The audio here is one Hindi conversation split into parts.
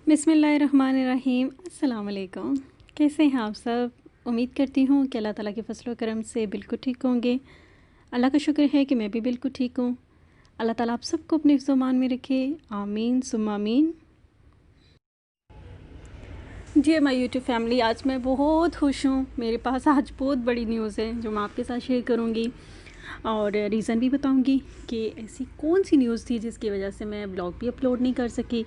बिस्मिल्लाहिर्रहमानिर्रहीम। अस्सलाम वालेकुम। कैसे हैं आप सब? उम्मीद करती हूँ कि अल्लाह ताला के फजल व करम से बिल्कुल ठीक होंगे। अल्लाह का शुक्र है कि मैं भी बिल्कुल ठीक हूँ। अल्लाह ताला आप सबको अपने हिफ्ज़-ओ-मान में रखे, आमीन सुम्मा आमीन। जी माय यूट्यूब फैमिली, आज मैं बहुत खुश हूँ। मेरे पास आज बहुत बड़ी न्यूज़ है जो मैं आपके साथ शेयर करूँगी और रीज़न भी बताऊँगी कि ऐसी कौन सी न्यूज़ थी जिसकी वजह से मैं ब्लॉग भी अपलोड नहीं कर सकी।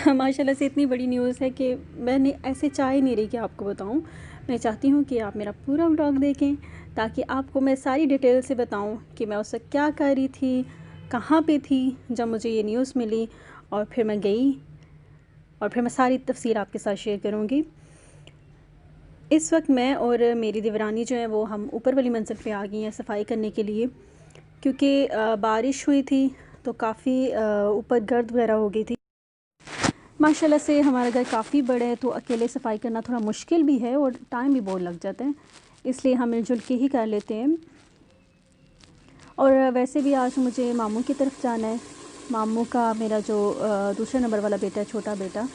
माशाल्लाह से इतनी बड़ी न्यूज़ है कि मैंने ऐसे चाह ही नहीं रही कि आपको बताऊं। मैं चाहती हूं कि आप मेरा पूरा व्लॉग देखें ताकि आपको मैं सारी डिटेल से बताऊं कि मैं उस वक्त क्या कर रही थी, कहाँ पे थी जब मुझे ये न्यूज़ मिली, और फिर मैं गई और फिर मैं सारी तफसीर आपके साथ शेयर करूँगी। इस वक्त मैं और मेरी देवरानी जो है वो हम ऊपर वाली मंजिल पे आ गई हैं सफाई करने के लिए, क्योंकि बारिश हुई थी तो काफ़ी ऊपर गर्द वगैरह हो गई थी। माशाल्लाह से हमारा घर काफ़ी बड़ा है तो अकेले सफाई करना थोड़ा मुश्किल भी है और टाइम भी बहुत लग जाता है, इसलिए हम मिलजुल के ही कर लेते हैं। और वैसे भी आज मुझे मामू की तरफ जाना है। मामू का मेरा जो दूसरे नंबर वाला बेटा है, छोटा बेटा,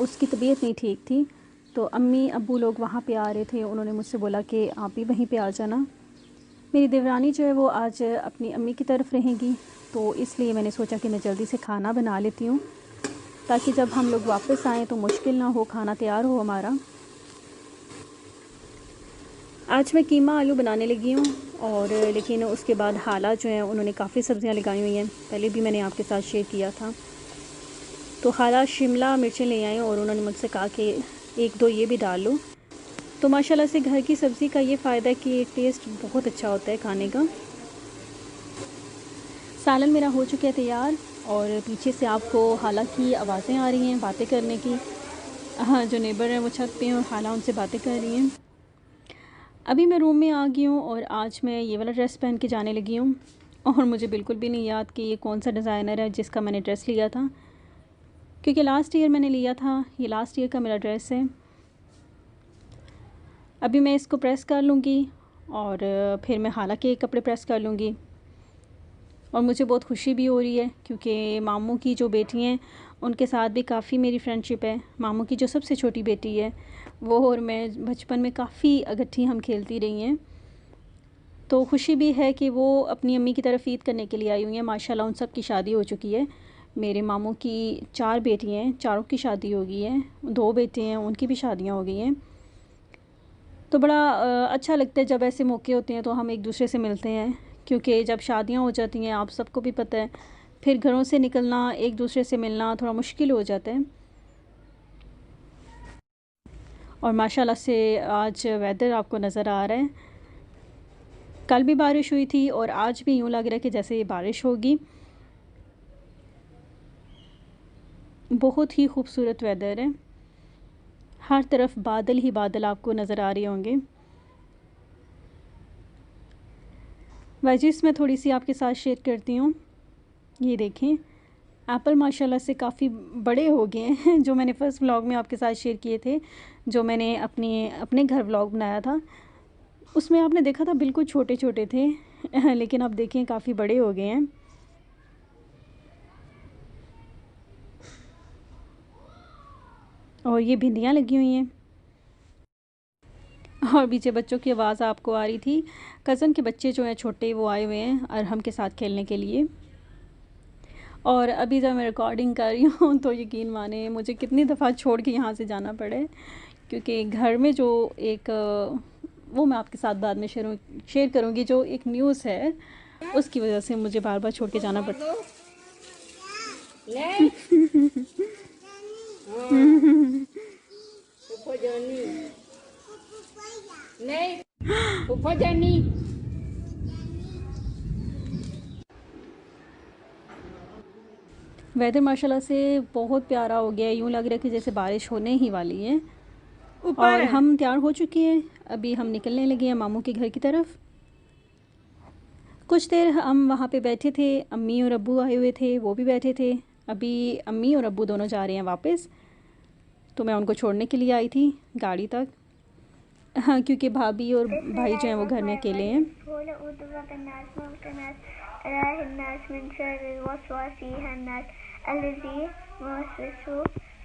उसकी तबीयत नहीं ठीक थी तो अम्मी अब्बू लोग वहाँ पे आ रहे थे। उन्होंने मुझसे बोला कि आप भी वहीं पे आ जाना। मेरी देवरानी जो है वो आज अपनी अम्मी की तरफ रहेंगी, तो इसलिए मैंने सोचा कि मैं जल्दी से खाना बना लेती हूँ ताकि जब हम लोग वापस आएँ तो मुश्किल ना हो, खाना तैयार हो हमारा। आज मैं कीमा आलू बनाने लगी हूँ और लेकिन उसके बाद हाला जो है उन्होंने काफ़ी सब्ज़ियाँ लगाई हुई हैं, पहले भी मैंने आपके साथ शेयर किया था। तो हाला शिमला मिर्चें ले आई और उन्होंने मुझसे कहा कि एक दो ये भी डाल लो। तो माशाल्लाह से घर की सब्ज़ी का ये फ़ायदा है कि टेस्ट बहुत अच्छा होता है खाने का। सालन मेरा हो चुका है तैयार और पीछे से आपको हाला की आवाज़ें आ रही हैं बातें करने की। हाँ, जो नेबर हैं वो छत पे हैं और हाला उनसे बातें कर रही हैं। अभी मैं रूम में आ गई हूँ और आज मैं ये वाला ड्रेस पहन के जाने लगी हूँ और मुझे बिल्कुल भी नहीं याद कि ये कौन सा डिज़ाइनर है जिसका मैंने ड्रेस लिया था, क्योंकि लास्ट ईयर मैंने लिया था। ये लास्ट ईयर का मेरा ड्रेस है। अभी मैं इसको प्रेस कर लूँगी और फिर मैं हाला के कपड़े प्रेस कर लूँगी। और मुझे बहुत खुशी भी हो रही है क्योंकि मामू की जो बेटी हैं उनके साथ भी काफ़ी मेरी फ्रेंडशिप है। मामू की जो सबसे छोटी बेटी है वो और मैं बचपन में काफ़ी इकट्ठी हम खेलती रही हैं, तो खुशी भी है कि वो अपनी अम्मी की तरफ ईद करने के लिए आई हुई हैं। माशाल्लाह उन सब की शादी हो चुकी है। मेरे मामू की 4 बेटियाँ हैं, चारों की शादी हो गई है। 2 बेटे हैं, उनकी भी शादियाँ हो गई हैं। तो बड़ा अच्छा लगता है जब ऐसे मौके होते हैं तो हम एक दूसरे से मिलते हैं, क्योंकि जब शादियां हो जाती हैं आप सबको भी पता है फिर घरों से निकलना, एक दूसरे से मिलना थोड़ा मुश्किल हो जाता है। और माशाल्लाह से आज वेदर आपको नज़र आ रहा है। कल भी बारिश हुई थी और आज भी यूँ लग रहा है कि जैसे बारिश होगी। बहुत ही खूबसूरत वेदर है, हर तरफ बादल ही बादल आपको नज़र आ रहे होंगे। वेजिस मैं थोड़ी सी आपके साथ शेयर करती हूँ। ये देखें, एप्पल माशाल्लाह से काफ़ी बड़े हो गए हैं। जो मैंने फ़र्स्ट व्लॉग में आपके साथ शेयर किए थे, जो मैंने अपने घर व्लॉग बनाया था, उसमें आपने देखा था बिल्कुल छोटे छोटे थे लेकिन अब देखें काफ़ी बड़े हो गए हैं। और ये भिंडियाँ लगी हुई हैं और पीछे बच्चों की आवाज़ आपको आ रही थी। कज़न के बच्चे जो हैं छोटे वो आए हुए हैं अरहम के साथ खेलने के लिए। और अभी जब मैं रिकॉर्डिंग कर रही हूँ तो यकीन माने मुझे कितनी दफ़ा छोड़ के यहाँ से जाना पड़े, क्योंकि घर में जो एक वो मैं आपके साथ बाद में शेयर करूँगी, जो एक न्यूज़ है उसकी वजह से मुझे बार बार छोड़ के जाना पड़ता है। वेदर माशाल्लाह से बहुत प्यारा हो गया है, यूँ लग रहा है कि जैसे बारिश होने ही वाली है। और हम तैयार हो चुके हैं, अभी हम निकलने लगे हैं मामू के घर की तरफ। कुछ देर हम वहाँ पे बैठे थे, अम्मी और अब्बू आए हुए थे, वो भी बैठे थे। अभी अम्मी और अब्बू दोनों जा रहे हैं वापस, तो मैं उनको छोड़ने के लिए आई थी गाड़ी तक। हाँ, क्योंकि भाभी और भाई जो हैं वो घर में अकेले हैं।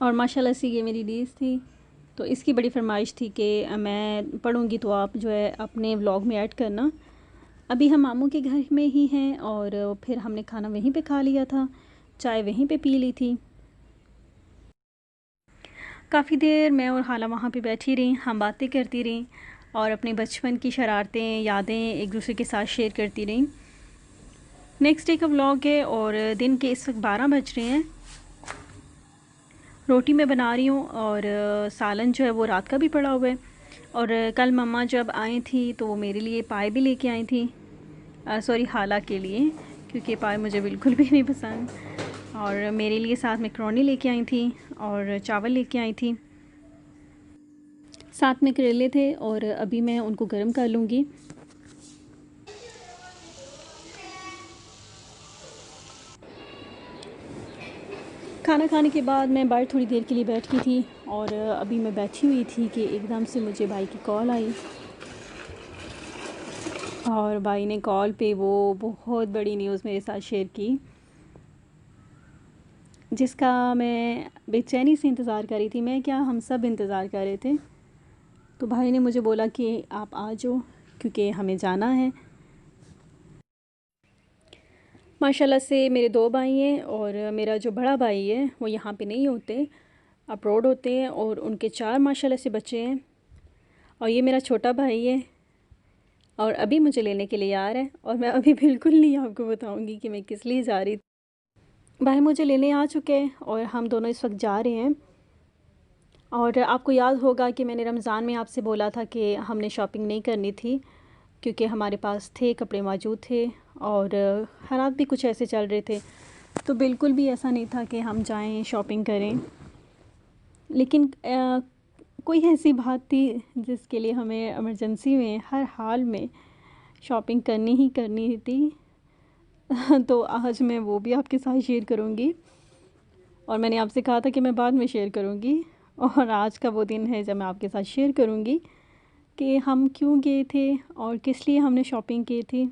और माशाल्लाह से ये मेरी दीस थी, तो इसकी बड़ी फरमाइश थी कि मैं पढ़ूँगी तो आप जो है अपने व्लॉग में ऐड करना। अभी हम मामू के घर में ही हैं और फिर हमने खाना वहीं पे खा लिया था, चाय वहीं पे पी ली थी। काफ़ी देर मैं और खाला वहाँ पे बैठी रही, हम बातें करती रहीं और अपने बचपन की शरारतें यादें एक दूसरे के साथ शेयर करती रहीं। नेक्स्ट डे का व्लॉग है और दिन के इस वक्त 12 बज रहे हैं। रोटी मैं बना रही हूँ और सालन जो है वो रात का भी पड़ा हुआ है। और कल मम्मा जब आई थी तो वो मेरे लिए पाए भी लेके आई थी, सॉरी खाला के लिए, क्योंकि पाए मुझे बिल्कुल भी नहीं पसंद। और मेरे लिए साथ मैकरोनी लेके आई थी और चावल लेके आई थी, साथ में करेले थे और अभी मैं उनको गर्म कर लूँगी। खाना खाने के बाद मैं बाहर थोड़ी देर के लिए बैठ गई थी और अभी मैं बैठी हुई थी कि एकदम से मुझे भाई की कॉल आई और भाई ने कॉल पे वो बहुत बड़ी न्यूज़ मेरे साथ शेयर की, जिसका मैं बेचैनी से इंतज़ार कर रही थी। मैं क्या, हम सब इंतज़ार कर रहे थे। तो भाई ने मुझे बोला कि आप आ जाओ क्योंकि हमें जाना है। माशाल्लाह से मेरे 2 भाई हैं और मेरा जो बड़ा भाई है वो यहाँ पे नहीं होते, अब्रॉड होते हैं और उनके 4 माशाल्लाह से बच्चे हैं। और ये मेरा छोटा भाई है और अभी मुझे लेने के लिए आ रहा है और मैं अभी बिल्कुल नहीं आपको बताऊंगी कि मैं किस लिए जा रही थी। भाई मुझे लेने आ चुके हैं और हम दोनों इस वक्त जा रहे हैं। और आपको याद होगा कि मैंने रमज़ान में आपसे बोला था कि हमने शॉपिंग नहीं करनी थी क्योंकि हमारे पास थे, कपड़े मौजूद थे और हालात भी कुछ ऐसे चल रहे थे, तो बिल्कुल भी ऐसा नहीं था कि हम जाएं शॉपिंग करें। लेकिन कोई ऐसी बात थी जिसके लिए हमें इमरजेंसी में हर हाल में शॉपिंग करनी ही करनी थी। तो आज मैं वो भी आपके साथ शेयर करूँगी और मैंने आपसे कहा था कि मैं बाद में शेयर करूँगी और आज का वो दिन है जब मैं आपके साथ शेयर करूँगी कि हम क्यों गए थे और किस लिए हमने शॉपिंग की थी।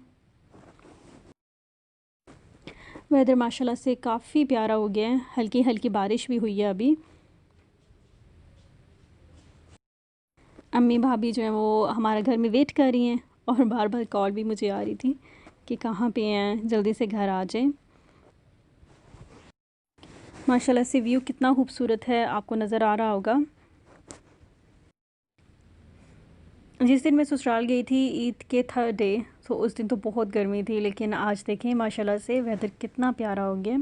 वेदर माशाल्लाह से काफ़ी प्यारा हो गया है, हल्की हल्की बारिश भी हुई है अभी। अम्मी भाभी जो हैं वो हमारे घर में वेट कर रही हैं और बार बार कॉल भी मुझे आ रही थी कि कहाँ पे हैं, जल्दी से घर आ जाएं। माशाल्लाह से व्यू कितना खूबसूरत है, आपको नज़र आ रहा होगा। जिस दिन मैं ससुराल गई थी ईद के 3rd डे, तो उस दिन तो बहुत गर्मी थी, लेकिन आज देखें माशाल्लाह से वेदर कितना प्यारा हो गया।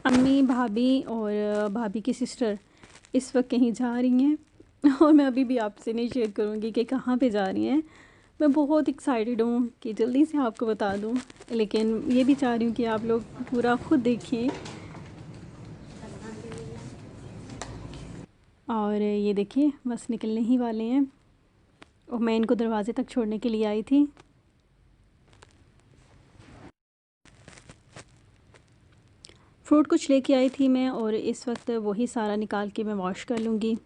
अम्मी भाभी और भाभी की सिस्टर इस वक्त कहीं जा रही हैं और मैं अभी भी आपसे नहीं शेयर करूँगी कि कहाँ पे जा रही हैं। मैं बहुत एक्साइटेड हूँ कि जल्दी से आपको बता दूँ, लेकिन ये भी चाह रही हूँ कि आप लोग पूरा खुद देखिए। और ये देखिए बस निकलने ही वाले हैं और मैं इनको दरवाज़े तक छोड़ने के लिए आई थी। फ्रूट कुछ लेके आई थी मैं और इस वक्त वही सारा निकाल के मैं वॉश कर लूँगी।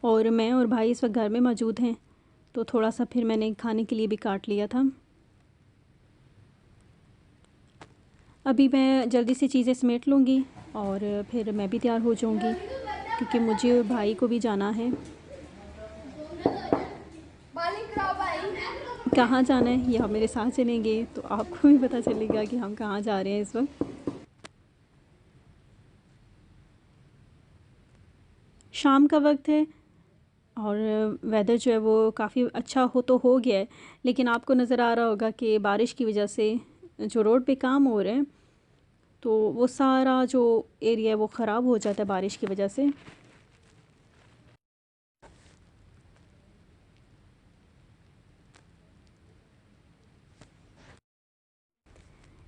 और मैं और भाई इस वक्त घर में मौजूद हैं, तो थोड़ा सा फिर मैंने खाने के लिए भी काट लिया था। अभी मैं जल्दी से चीज़ें समेट लूँगी और फिर मैं भी तैयार हो जाऊँगी क्योंकि मुझे और भाई को भी जाना है। कहाँ जाना है ये आप मेरे साथ चलेंगे तो आपको भी पता चलेगा कि हम कहाँ जा रहे हैं इस वक्त। शाम का वक्त है और वेदर जो है वो काफ़ी अच्छा हो गया है, लेकिन आपको नज़र आ रहा होगा कि बारिश की वजह से जो रोड पे काम हो रहे हैं तो वो सारा जो एरिया है वो ख़राब हो जाता है बारिश की वजह से।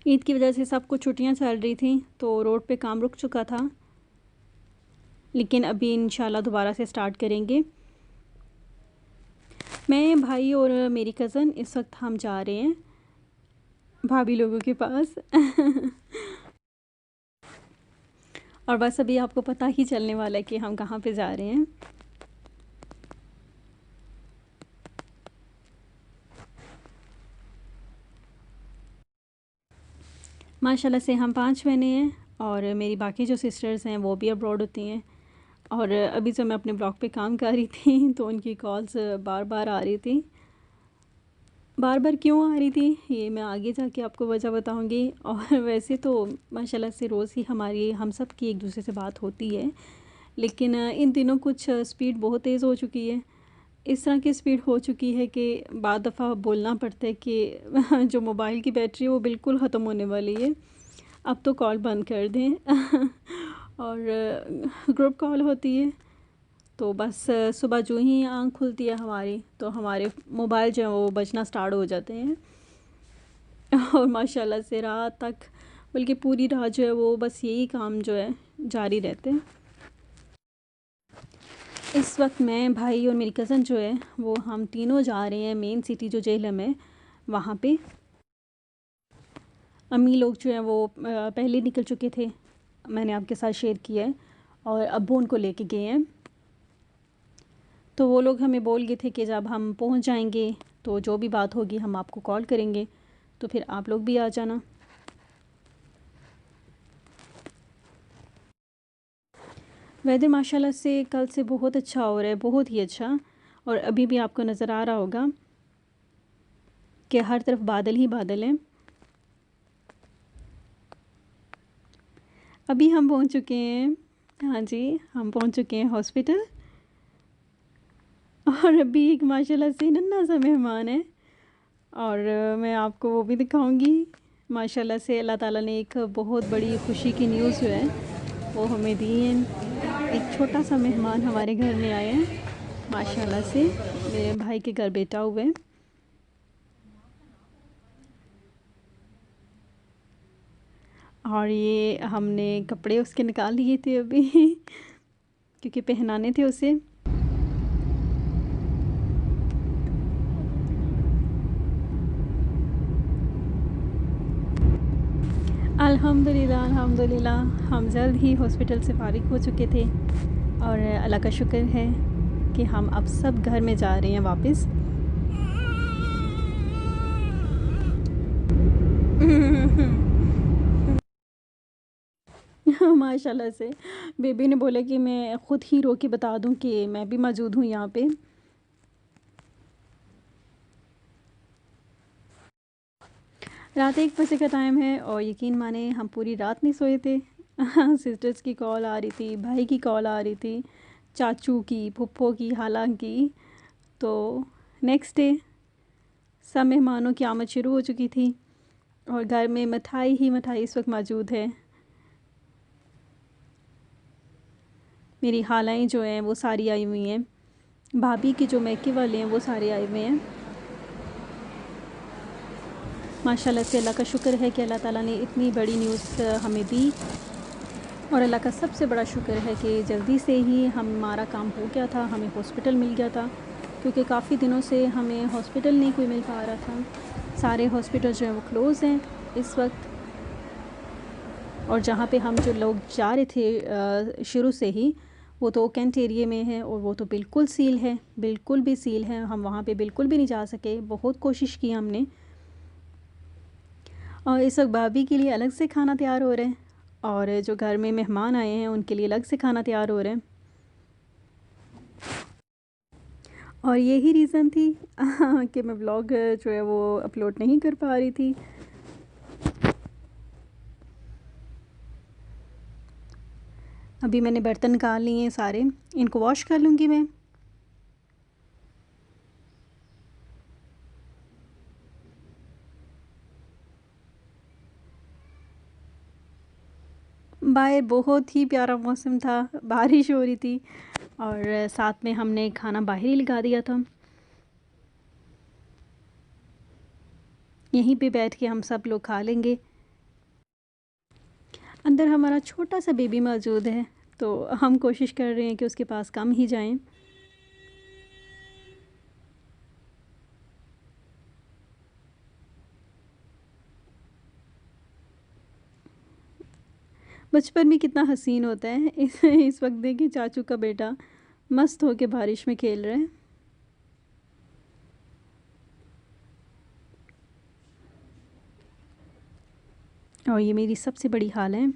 ईद की वजह से सबको छुट्टियां चल रही थी तो रोड पे काम रुक चुका था, लेकिन अभी इंशाल्लाह दोबारा से स्टार्ट करेंगे। मैं, भाई और मेरी कज़न इस वक्त हम जा रहे हैं भाभी लोगों के पास और बस अभी आपको पता ही चलने वाला है कि हम कहाँ पे जा रहे हैं। माशाल्लाह से हम 5 बहनें हैं और मेरी बाकी जो सिस्टर्स हैं वो भी अब्रॉड होती हैं। और अभी जो मैं अपने ब्लॉग पे काम कर रही थी तो उनकी कॉल्स बार बार आ रही थी। बार बार क्यों आ रही थी ये मैं आगे जाके आपको वजह बताऊंगी। और वैसे तो माशाल्लाह से रोज़ ही हमारी हम सब की एक दूसरे से बात होती है, लेकिन इन दिनों कुछ स्पीड बहुत तेज़ हो चुकी है। इस तरह की स्पीड हो चुकी है कि बाद दफ़ा बोलना पड़ता है कि जो मोबाइल की बैटरी है वो बिल्कुल ख़त्म होने वाली है, अब तो कॉल बंद कर दें। और ग्रुप कॉल होती है तो बस सुबह जो ही आँख खुलती है हमारी तो हमारे मोबाइल जो है वो बजना स्टार्ट हो जाते हैं। और माशाल्लाह से रात तक, बल्कि पूरी रात जो है वो बस यही काम जो है जारी रहते हैं। इस वक्त मैं, भाई और मेरी कज़न जो है वो हम तीनों जा रहे हैं मेन सिटी जो जेहलम है वहाँ पे। अम्मी लोग जो हैं वो पहले निकल चुके थे, मैंने आपके साथ शेयर किया है, और अब्बू उनको लेके गए हैं। तो वो लोग हमें बोल गए थे कि जब हम पहुँच जाएंगे तो जो भी बात होगी हम आपको कॉल करेंगे, तो फिर आप लोग भी आ जाना। वेदर माशाल्लाह से कल से बहुत अच्छा हो रहा है, बहुत ही अच्छा। और अभी भी आपको नज़र आ रहा होगा कि हर तरफ बादल ही बादल हैं। अभी हम पहुंच चुके हैं, हाँ जी हम पहुंच चुके हैं हॉस्पिटल। और अभी एक माशाल्लाह से नन्हा सा मेहमान है और मैं आपको वो भी दिखाऊंगी। माशाल्लाह से अल्लाह ताला ने एक बहुत बड़ी खुशी की न्यूज़ जो है वो हमें दी है। एक छोटा सा मेहमान हमारे घर में आया है, माशाल्लाह से मेरे भाई के घर बेटा हुए हैं। और ये हमने कपड़े उसके निकाल लिए थे अभी क्योंकि पहनाने थे उसे। अल्हम्दुलिल्लाह अल्हम्दुलिल्लाह हम जल्द ही हॉस्पिटल से फ़ारिग हो चुके थे और अल्लाह का शुक्र है कि हम अब सब घर में जा रहे हैं वापस। माशाल्लाह से बेबी ने बोला कि मैं ख़ुद ही रो के बता दूं कि मैं भी मौजूद हूँ यहाँ पे। रात 1 बजे का टाइम है और यकीन माने हम पूरी रात नहीं सोए थे। सिस्टर्स की कॉल आ रही थी, भाई की कॉल आ रही थी, चाचू की, फुप्पो की, खाला की। तो नेक्स्ट डे सब मेहमानों की आमद शुरू हो चुकी थी और घर में मिठाई ही मिठाई इस वक्त मौजूद है। मेरी खालाएँ जो हैं वो सारी आई हुई हैं, भाभी के जो मैके वाले हैं वो सारे आए हुए हैं। माशाल्लाह से अल्लाह का शुक्र है कि अल्लाह ताला ने इतनी बड़ी न्यूज़ हमें दी। और अल्लाह का सबसे बड़ा शुक्र है कि जल्दी से ही हमारा काम हो गया था, हमें हॉस्पिटल मिल गया था, क्योंकि काफ़ी दिनों से हमें हॉस्पिटल नहीं कोई मिल पा रहा था। सारे हॉस्पिटल जो हैं वो क्लोज़ हैं इस वक्त। और जहाँ पे हम जो लोग जा रहे थे शुरू से ही, वो तो कैंट एरिया में है और वो तो बिल्कुल सील है, बिल्कुल भी सील है। हम वहाँ पे बिल्कुल भी नहीं जा सके, बहुत कोशिश की हमने। और इस वक्त भाभी के लिए अलग से खाना तैयार हो रहे हैं और जो घर में मेहमान आए हैं उनके लिए अलग से खाना तैयार हो रहे हैं। और यही रीज़न थी कि मैं व्लॉग जो है वो अपलोड नहीं कर पा रही थी। अभी मैंने बर्तन निकाल लिए हैं सारे, इनको वॉश कर लूँगी मैं। बाहर बहुत ही प्यारा मौसम था, बारिश हो रही थी और साथ में हमने खाना बाहर ही लगा दिया था। यहीं पे बैठ के हम सब लोग खा लेंगे। अंदर हमारा छोटा सा बेबी मौजूद है तो हम कोशिश कर रहे हैं कि उसके पास कम ही जाएं। बचपन भी कितना हसीन होता है। इस वक्त देखिए चाचू का बेटा मस्त होके बारिश में खेल रहा है। और ये मेरी सबसे बड़ी हाल है।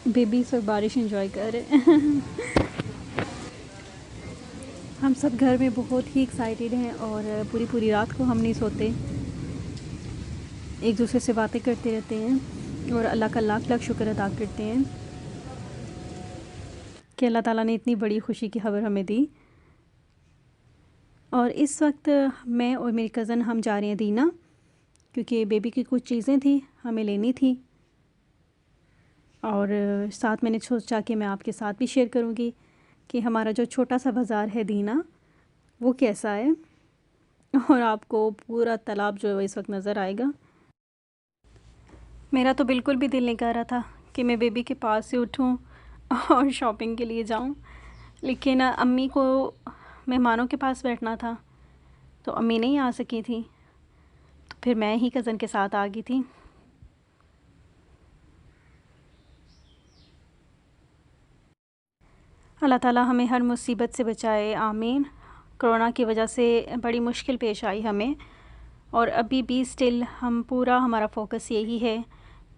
बेबीज और बारिश एंजॉय कर रहे हैं। हम सब घर में बहुत ही एक्साइटेड हैं और पूरी पूरी रात को हम नहीं सोते, एक दूसरे से बातें करते रहते हैं और अल्लाह का लाख लाख शुक्र अदा करते हैं कि अल्लाह ताला ने इतनी बड़ी खुशी की खबर हमें दी। और इस वक्त मैं और मेरी कज़न हम जा रहे हैं दीना, क्योंकि बेबी की कुछ चीज़ें थी हमें लेनी थी। और साथ मैंने सोचा कि मैं आपके साथ भी शेयर करूँगी कि हमारा जो छोटा सा बाज़ार है दीना वो कैसा है, और आपको पूरा तालाब जो है इस वक्त नज़र आएगा। मेरा तो बिल्कुल भी दिल नहीं कर रहा था कि मैं बेबी के पास से उठूं और शॉपिंग के लिए जाऊं, लेकिन अम्मी को मेहमानों के पास बैठना था तो अम्मी नहीं आ सकी थी, तो फिर मैं ही कज़न के साथ आ गई थी। अल्लाह ताला हमें हर मुसीबत से बचाए, आमीन। कोरोना की वजह से बड़ी मुश्किल पेश आई हमें, और अभी भी स्टिल हमारा फ़ोकस यही है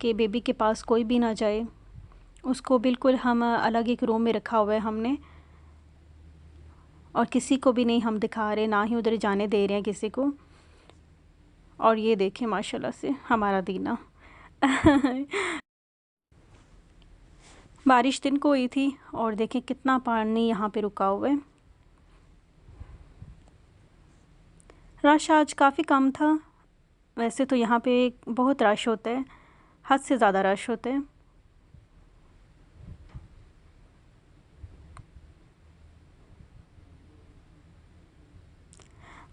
कि बेबी के पास कोई भी ना जाए। उसको बिल्कुल हम अलग एक रूम में रखा हुआ है हमने, और किसी को भी नहीं हम दिखा रहे, ना ही उधर जाने दे रहे हैं किसी को। और ये देखें माशाल्लाह से हमारा दीना। बारिश दिन को हुई थी और देखें कितना पानी यहाँ पे रुका हुआ है। रश आज काफ़ी कम था, वैसे तो यहाँ पे बहुत रश होता है, हद से ज़्यादा रश होता है।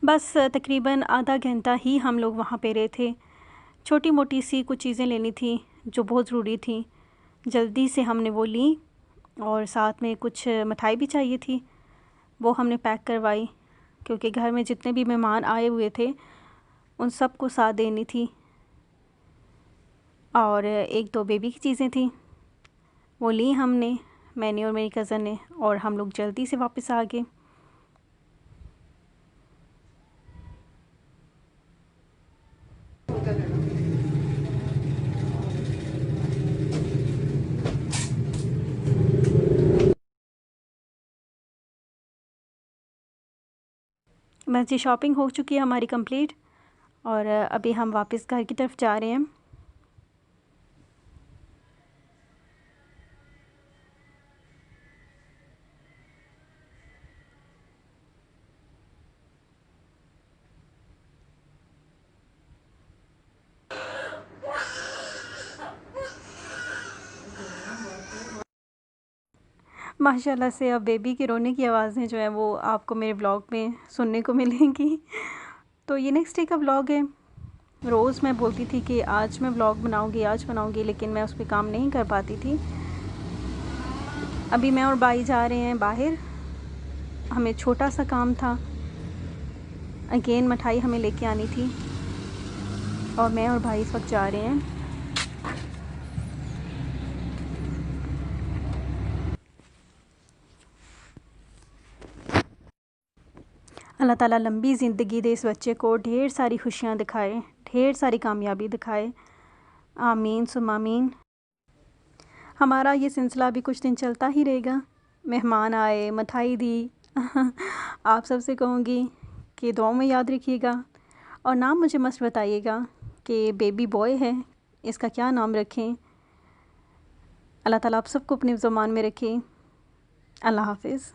बस तकरीबन आधा घंटा ही हम लोग वहाँ पे रहे थे। छोटी मोटी सी कुछ चीज़ें लेनी थी जो बहुत ज़रूरी थी, जल्दी से हमने वो ली, और साथ में कुछ मिठाई भी चाहिए थी, वो हमने पैक करवाई, क्योंकि घर में जितने भी मेहमान आए हुए थे उन सब को साथ देनी थी। और एक दो बेबी की चीज़ें थी वो ली हमने, मैंने और मेरी कज़न ने, और हम लोग जल्दी से वापस आ गए। बस ये शॉपिंग हो चुकी है हमारी कंप्लीट, और अभी हम वापस घर की तरफ जा रहे हैं। माशाल्लाह से अब बेबी की रोने की आवाज़ें जो है वो आपको मेरे व्लॉग में सुनने को मिलेंगी। तो ये नेक्स्ट डे का व्लॉग है। रोज़ मैं बोलती थी कि आज मैं व्लॉग बनाऊंगी, आज बनाऊंगी, लेकिन मैं उस पर काम नहीं कर पाती थी। अभी मैं और भाई जा रहे हैं बाहर, हमें छोटा सा काम था, अगेन मिठाई हमें लेके आनी थी, और मैं और भाई इस वक्त जा रहे हैं। अल्लाह ताला लंबी ज़िंदगी दे इस बच्चे को, ढेर सारी खुशियाँ दिखाए, ढेर सारी कामयाबी दिखाए, आमीन सुम्मा आमीन। हमारा ये सिलसिला भी कुछ दिन चलता ही रहेगा। मेहमान आए, मिठाई दी। आप सबसे कहूँगी कि दुआओं में याद रखिएगा, और नाम मुझे मस्त बताइएगा कि बेबी बॉय है, इसका क्या नाम रखें। अल्लाह ताला आप सबको अपने ज़ुबान में रखे। अल्लाह हाफ़िज़।